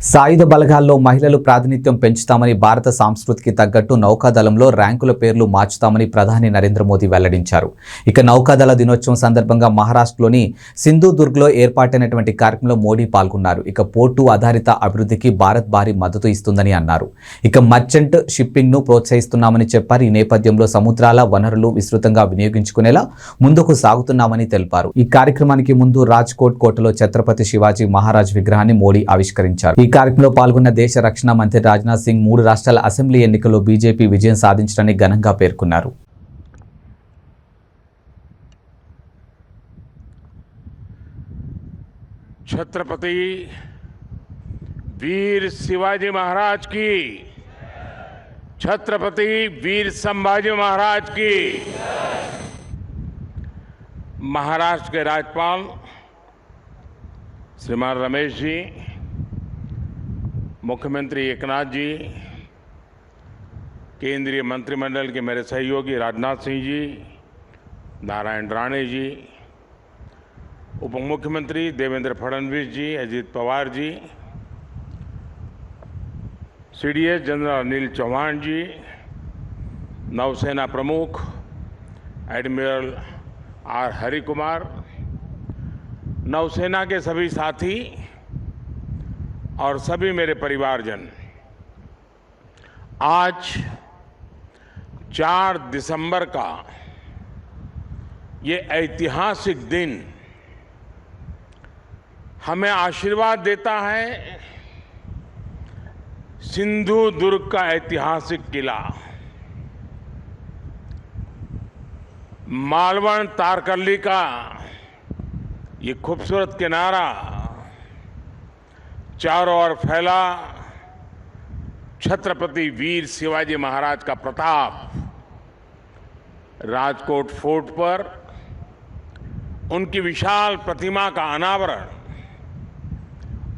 సాయుధ బలగాల్లో మహిళలు ప్రాతినిధ్యం పెంచుతామని, భారత సంస్కృతికి తగ్గట్టు నౌకాదళంలో ర్యాంకుల పేర్లు మార్చుతామని ప్రధాని నరేంద్ర మోదీ వెల్లడించారు. ఇక నౌకాదళ దినోత్సవం సందర్భంగా మహారాష్ట్రలోని సింధుదుర్గ్లో ఏర్పాటైనటువంటి కార్యక్రమంలో మోడీ పాల్గొన్నారు. ఇక పోర్టు ఆధారిత అభివృద్ధికి భారత్ భారీ మద్దతు ఇస్తుందని అన్నారు. ఇక మర్చెంట్ షిప్పింగ్ ను ప్రోత్సహిస్తున్నామని చెప్పారు. ఈ నేపథ్యంలో సముద్రాల వనరులు విస్తృతంగా వినియోగించుకునేలా ముందుకు సాగుతున్నామని తెలిపారు. ఈ కార్యక్రమానికి ముందు రాజ్కోట్ కోటలో ఛత్రపతి శివాజీ మహారాజ్ విగ్రహాన్ని మోడీ ఆవిష్కరించారు. ఈ కార్యక్రమంలో పాల్గొన్న దేశ రక్షణ మంత్రి రాజ్నాథ్ సింగ్ 3 రాష్ట్రాల అసెంబ్లీ ఎన్నికల్లో బీజేపీ విజయం సాధించడాన్ని ఘనంగా పేర్కొన్నారు. छत्रपति वीर शिवाजी महाराज की, छत्रपति वीर संभाजी महाराज की। महाराष्ट्र के राज्यपाल श्रीमान रमेश जी, मुख्यमंत्री एकनाथ जी, केंद्रीय मंत्रिमंडल के मेरे सहयोगी राजनाथ सिंह जी, नारायण राणे जी, उप मुख्यमंत्री देवेंद्र फडणवीस जी, अजीत पवार जी, सीडीएस जनरल अनिल चौहान जी, नौसेना प्रमुख एडमिरल आर हरिकुमार, नौसेना के सभी साथी और सभी मेरे परिवारजन, आज 4 दिसंबर का ये ऐतिहासिक दिन हमें आशीर्वाद देता है। सिंधु दुर्ग का ऐतिहासिक किला, मालवण तारकर्ली का ये खूबसूरत किनारा, चारों ओर फैला छत्रपति वीर शिवाजी महाराज का प्रताप, राजकोट फोर्ट पर उनकी विशाल प्रतिमा का अनावरण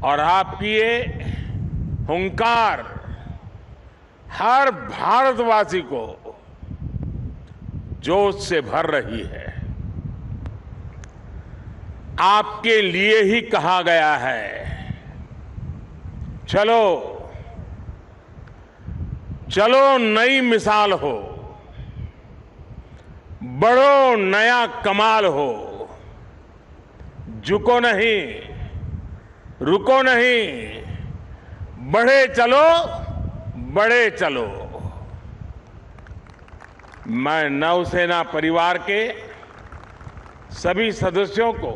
और आपकी ये हुंकार हर भारतवासी को जोश से भर रही है। आपके लिए ही कहा गया है, चलो चलो नई मिसाल हो, बढ़ो नया कमाल हो, झुको नहीं, रुको नहीं, बढ़े चलो, बढ़े चलो। मैं नौसेना परिवार के सभी सदस्यों को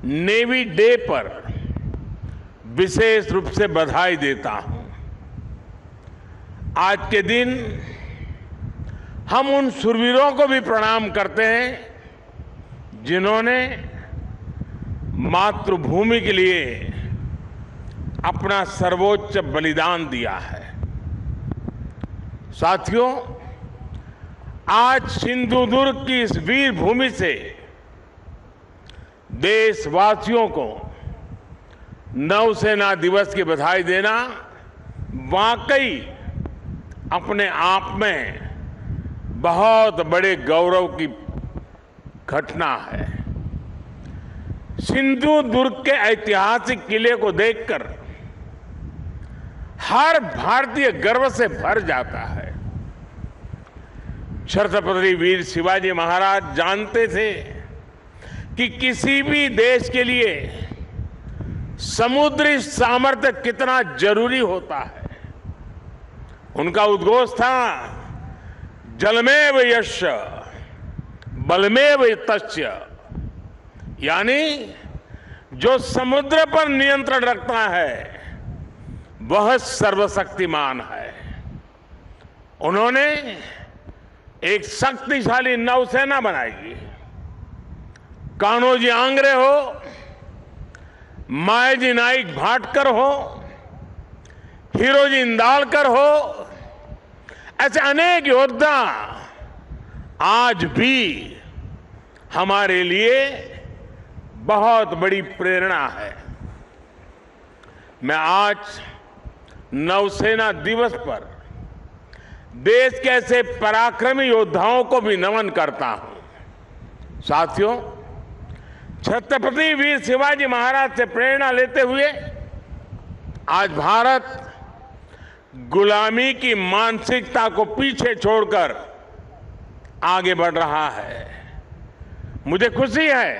नेवी डे पर विशेष रूप से बधाई देता हूं। आज के दिन हम उन शूरवीरों को भी प्रणाम करते हैं जिन्होंने मातृभूमि के लिए अपना सर्वोच्च बलिदान दिया है। साथियों, आज सिंधुदुर्ग की इस वीर भूमि से देशवासियों को नौसेना दिवस की बधाई देना वाकई अपने आप में बहुत बड़े गौरव की घटना है। सिंधुदुर्ग के ऐतिहासिक किले को देखकर हर भारतीय गर्व से भर जाता है। छत्रपति वीर शिवाजी महाराज जानते थे कि किसी भी देश के लिए समुद्री सामर्थ्य कितना जरूरी होता है। उनका उद्घोष था, जलमेव यस्य बलमेव तस्य, यानी जो समुद्र पर नियंत्रण रखता है वह सर्वशक्तिमान है। उन्होंने एक शक्तिशाली नौसेना बनाई। कान्होजी आंग्रे हो, मायाजी नाइक भाटकर हो, हीरोजी इंदालकर हो, ऐसे अनेक योद्धा आज भी हमारे लिए बहुत बड़ी प्रेरणा है। मैं आज नौसेना दिवस पर देश के ऐसे पराक्रमी योद्धाओं को भी नमन करता हूं। साथियों, छत्रपति वीर शिवाजी महाराज से प्रेरणा लेते हुए आज भारत गुलामी की मानसिकता को पीछे छोड़कर आगे बढ़ रहा है। मुझे खुशी है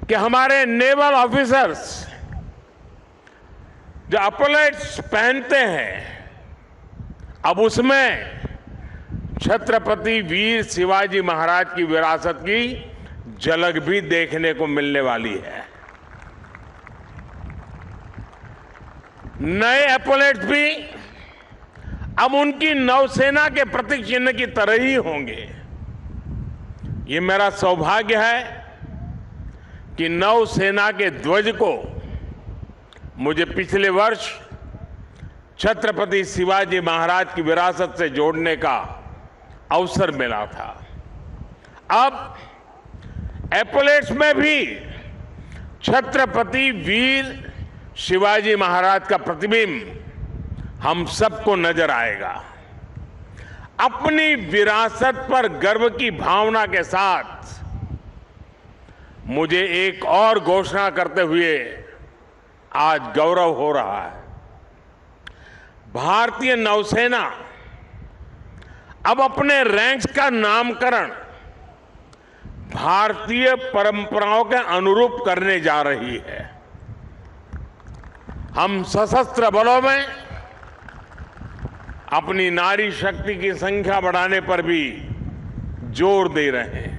कि हमारे नेवल ऑफिसर्स जो अपलेट्स पहनते हैं, अब उसमें छत्रपति वीर शिवाजी महाराज की विरासत की झलक भी देखने को मिलने वाली है। नए एपोलेट्स भी अब उनकी नौसेना के प्रतीक चिन्ह की तरह ही होंगे। ये मेरा सौभाग्य है कि नौसेना के ध्वज को मुझे पिछले वर्ष छत्रपति शिवाजी महाराज की विरासत से जोड़ने का अवसर मिला था। अब एपोलेट्स में भी छत्रपति वीर शिवाजी महाराज का प्रतिबिंब हम सबको नजर आएगा। अपनी विरासत पर गर्व की भावना के साथ मुझे एक और घोषणा करते हुए आज गौरव हो रहा है। भारतीय नौसेना अब अपने रैंक्स का नामकरण भारतीय परंपराओं के अनुरूप करने जा रही है। हम सशस्त्र बलों में अपनी नारी शक्ति की संख्या बढ़ाने पर भी जोर दे रहे हैं।